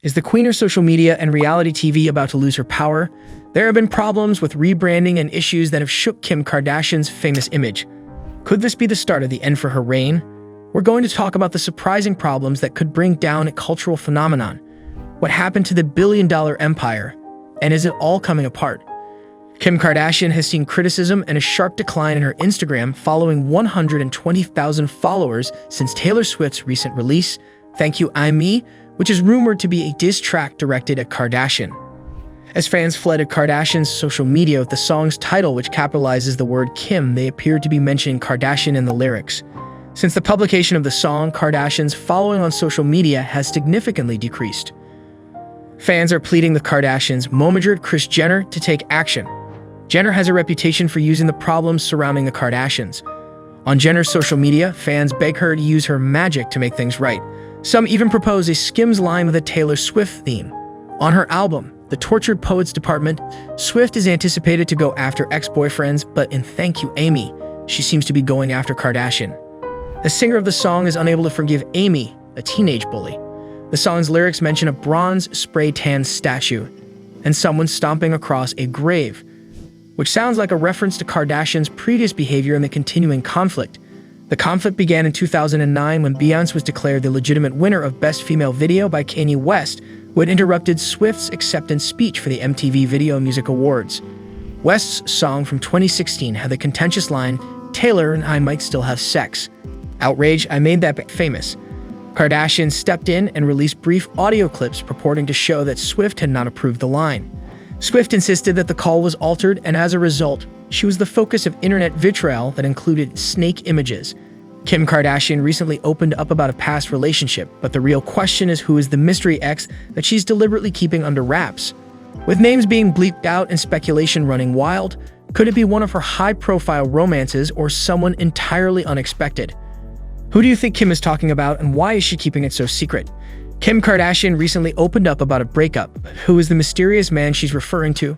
Is the queen of social media and reality TV about to lose her power? There have been problems with rebranding and issues that have shook Kim Kardashian's famous image. Could this be the start of the end for her reign? We're going to talk about the surprising problems that could bring down a cultural phenomenon. What happened to the billion-dollar empire? And is it all coming apart? Kim Kardashian has seen criticism and a sharp decline in her Instagram following 120,000 followers since Taylor Swift's recent release, Thank You, I'm Me, which is rumored to be a diss track directed at Kardashian. As fans flooded Kardashian's social media with the song's title, which capitalizes the word Kim, they appeared to be mentioning Kardashian in the lyrics. Since the publication of the song, Kardashian's following on social media has significantly decreased. Fans are pleading with Kardashian's momager Kris Jenner to take action. Jenner has a reputation for using the problems surrounding the Kardashians. On Jenner's social media, fans beg her to use her magic to make things right. Some even propose a Skims line with a Taylor Swift theme. On her album, The Tortured Poets Department, Swift is anticipated to go after ex-boyfriends, but in Thank You, Amy, she seems to be going after Kardashian. The singer of the song is unable to forgive Amy, a teenage bully. The song's lyrics mention a bronze spray-tan statue and someone stomping across a grave, which sounds like a reference to Kardashian's previous behavior in the continuing conflict. The conflict began in 2009 when Beyoncé was declared the legitimate winner of Best Female Video by Kanye West, who had interrupted Swift's acceptance speech for the MTV Video Music Awards. West's song from 2016 had the contentious line, "Taylor and I might still have sex." Outraged, I made that famous. Kardashian stepped in and released brief audio clips purporting to show that Swift had not approved the line. Swift insisted that the call was altered, and as a result, she was the focus of internet vitriol that included snake images. Kim Kardashian recently opened up about a past relationship, but the real question is who is the mystery ex that she's deliberately keeping under wraps? With names being bleeped out and speculation running wild, could it be one of her high-profile romances or someone entirely unexpected? Who do you think Kim is talking about, and why is she keeping it so secret? Kim Kardashian recently opened up about a breakup. Who is the mysterious man she's referring to?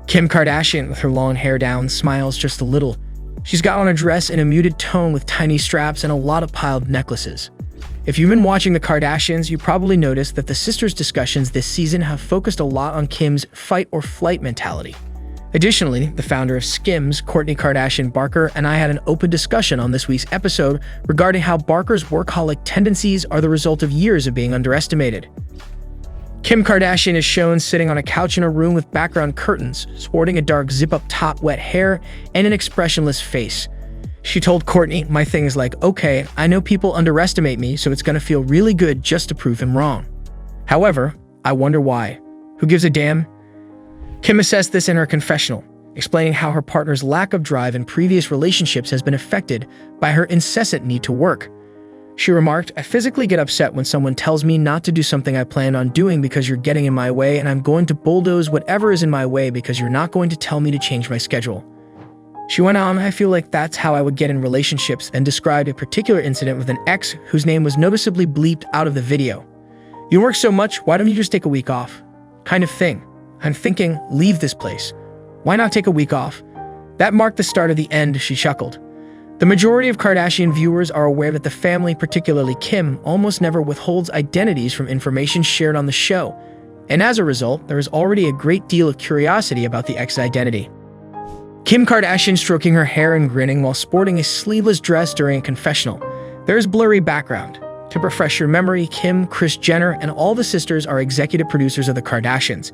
Kim Kardashian, with her long hair down, smiles just a little. She's got on a dress in a muted tone with tiny straps and a lot of piled necklaces. If you've been watching the Kardashians, you probably noticed that the sisters' discussions this season have focused a lot on Kim's fight or flight mentality. Additionally, the founder of Skims, Kourtney Kardashian Barker, and I had an open discussion on this week's episode regarding how Barker's workaholic tendencies are the result of years of being underestimated. Kim Kardashian is shown sitting on a couch in a room with background curtains, sporting a dark zip-up top, wet hair, and an expressionless face. She told Kourtney, "My thing is like, okay, I know people underestimate me, so it's gonna feel really good just to prove them wrong. However, I wonder why. Who gives a damn?" Kim assessed this in her confessional, explaining how her partner's lack of drive in previous relationships has been affected by her incessant need to work. She remarked, "I physically get upset when someone tells me not to do something I planned on doing because you're getting in my way, and I'm going to bulldoze whatever is in my way because you're not going to tell me to change my schedule." She went on, "I feel like that's how I would get in relationships," and described a particular incident with an ex whose name was noticeably bleeped out of the video. "You work so much, why don't you just take a week off? Kind of thing. I'm thinking, leave this place. Why not take a week off?" That marked the start of the end, she chuckled. The majority of Kardashian viewers are aware that the family, particularly Kim, almost never withholds identities from information shared on the show, and as a result, there is already a great deal of curiosity about the ex's identity. Kim Kardashian stroking her hair and grinning while sporting a sleeveless dress during a confessional. There is blurry background. To refresh your memory, Kim, Kris Jenner, and all the sisters are executive producers of the Kardashians.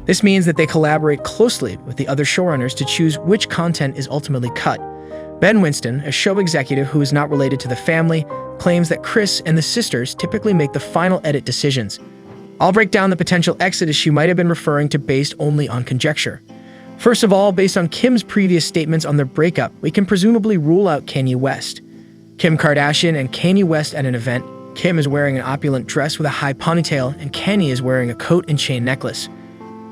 This means that they collaborate closely with the other showrunners to choose which content is ultimately cut. Ben Winston, a show executive who is not related to the family, claims that Kris and the sisters typically make the final edit decisions. I'll break down the potential exodus she might have been referring to based only on conjecture. First of all, based on Kim's previous statements on their breakup, we can presumably rule out Kanye West. Kim Kardashian and Kanye West at an event. Kim is wearing an opulent dress with a high ponytail, and Kanye is wearing a coat and chain necklace.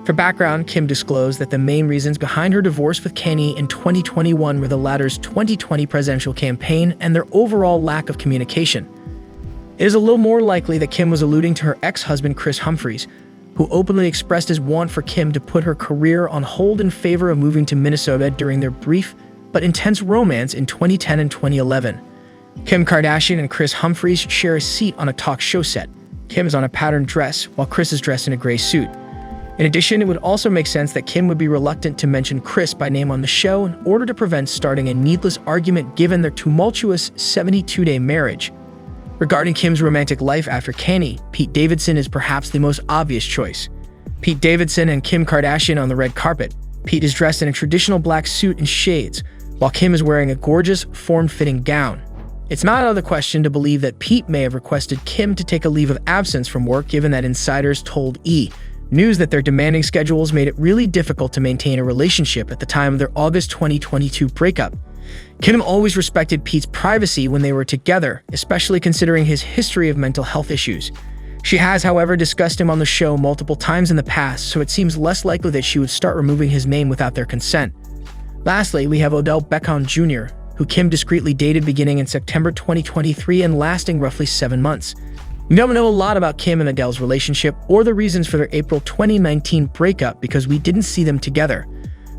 For background, Kim disclosed that the main reasons behind her divorce with Kanye in 2021 were the latter's 2020 presidential campaign and their overall lack of communication. It is a little more likely that Kim was alluding to her ex-husband Kris Humphries, who openly expressed his want for Kim to put her career on hold in favor of moving to Minnesota during their brief but intense romance in 2010 and 2011. Kim Kardashian and Kris Humphries share a seat on a talk show set. Kim is on a patterned dress, while Kris is dressed in a gray suit. In addition, it would also make sense that Kim would be reluctant to mention Kris by name on the show in order to prevent starting a needless argument given their tumultuous 72-day marriage. Regarding Kim's romantic life after Kanye, Pete Davidson is perhaps the most obvious choice. Pete Davidson and Kim Kardashian on the red carpet. Pete is dressed in a traditional black suit and shades, while Kim is wearing a gorgeous, form-fitting gown. It's not out of the question to believe that Pete may have requested Kim to take a leave of absence from work, given that insiders told E! News that their demanding schedules made it really difficult to maintain a relationship at the time of their August 2022 breakup. Kim always respected Pete's privacy when they were together, especially considering his history of mental health issues. She has, however, discussed him on the show multiple times in the past, so it seems less likely that she would start removing his name without their consent. Lastly, we have Odell Beckham Jr., who Kim discreetly dated beginning in September 2023 and lasting roughly 7 months. We don't know a lot about Kim and Adele's relationship or the reasons for their April 2019 breakup because we didn't see them together.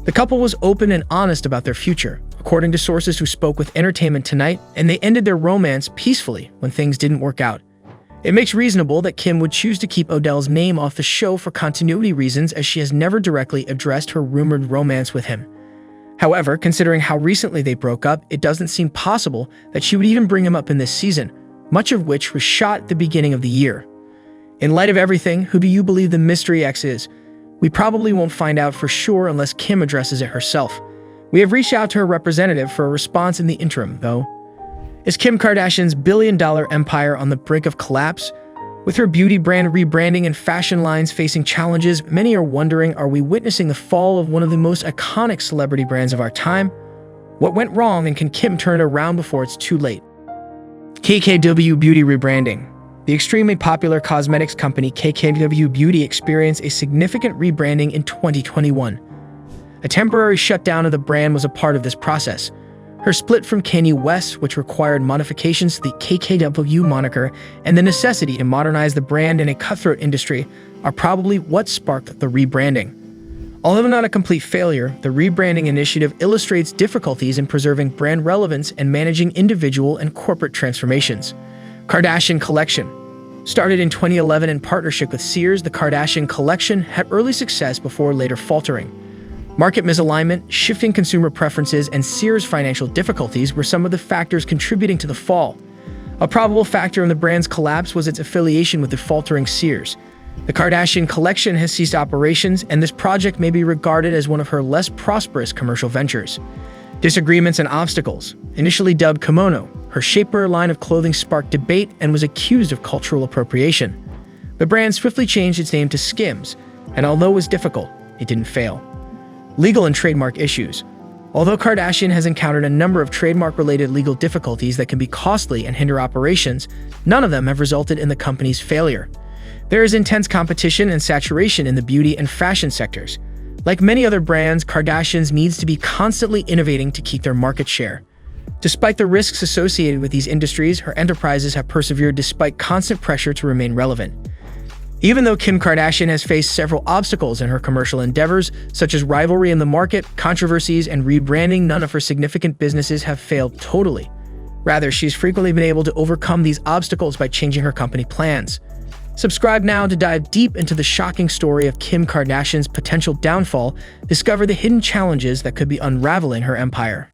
The couple was open and honest about their future, according to sources who spoke with Entertainment Tonight, and they ended their romance peacefully when things didn't work out. It makes reasonable that Kim would choose to keep Odell's name off the show for continuity reasons, as she has never directly addressed her rumored romance with him. However, considering how recently they broke up, it doesn't seem possible that she would even bring him up in this season, much of which was shot at the beginning of the year. In light of everything, who do you believe the mystery ex is? We probably won't find out for sure unless Kim addresses it herself. We have reached out to her representative for a response in the interim, though. Is Kim Kardashian's billion-dollar empire on the brink of collapse? With her beauty brand rebranding and fashion lines facing challenges, many are wondering, are we witnessing the fall of one of the most iconic celebrity brands of our time? What went wrong, and can Kim turn it around before it's too late? KKW Beauty rebranding. The extremely popular cosmetics company KKW Beauty experienced a significant rebranding in 2021. A temporary shutdown of the brand was a part of this process. Her split from Kanye West, which required modifications to the KKW moniker, and the necessity to modernize the brand in a cutthroat industry are probably what sparked the rebranding. Although not a complete failure, the rebranding initiative illustrates difficulties in preserving brand relevance and managing individual and corporate transformations. Kardashian Kollection. Started in 2011 in partnership with Sears, the Kardashian Kollection had early success before later faltering. Market misalignment, shifting consumer preferences, and Sears' financial difficulties were some of the factors contributing to the fall. A probable factor in the brand's collapse was its affiliation with the faltering Sears. The Kardashian Kollection has ceased operations, and this project may be regarded as one of her less prosperous commercial ventures. Disagreements and obstacles. Initially dubbed kimono, her shapewear line of clothing sparked debate and was accused of cultural appropriation. The brand swiftly changed its name to Skims, and although it was difficult, it didn't fail. Legal and trademark issues. Although Kardashian has encountered a number of trademark-related legal difficulties that can be costly and hinder operations, none of them have resulted in the company's failure. There is intense competition and saturation in the beauty and fashion sectors. Like many other brands, Kardashians needs to be constantly innovating to keep their market share. Despite the risks associated with these industries, her enterprises have persevered despite constant pressure to remain relevant. Even though Kim Kardashian has faced several obstacles in her commercial endeavors, such as rivalry in the market, controversies, and rebranding, none of her significant businesses have failed totally. Rather, she's frequently been able to overcome these obstacles by changing her company plans. Subscribe now to dive deep into the shocking story of Kim Kardashian's potential downfall, discover the hidden challenges that could be unraveling her empire.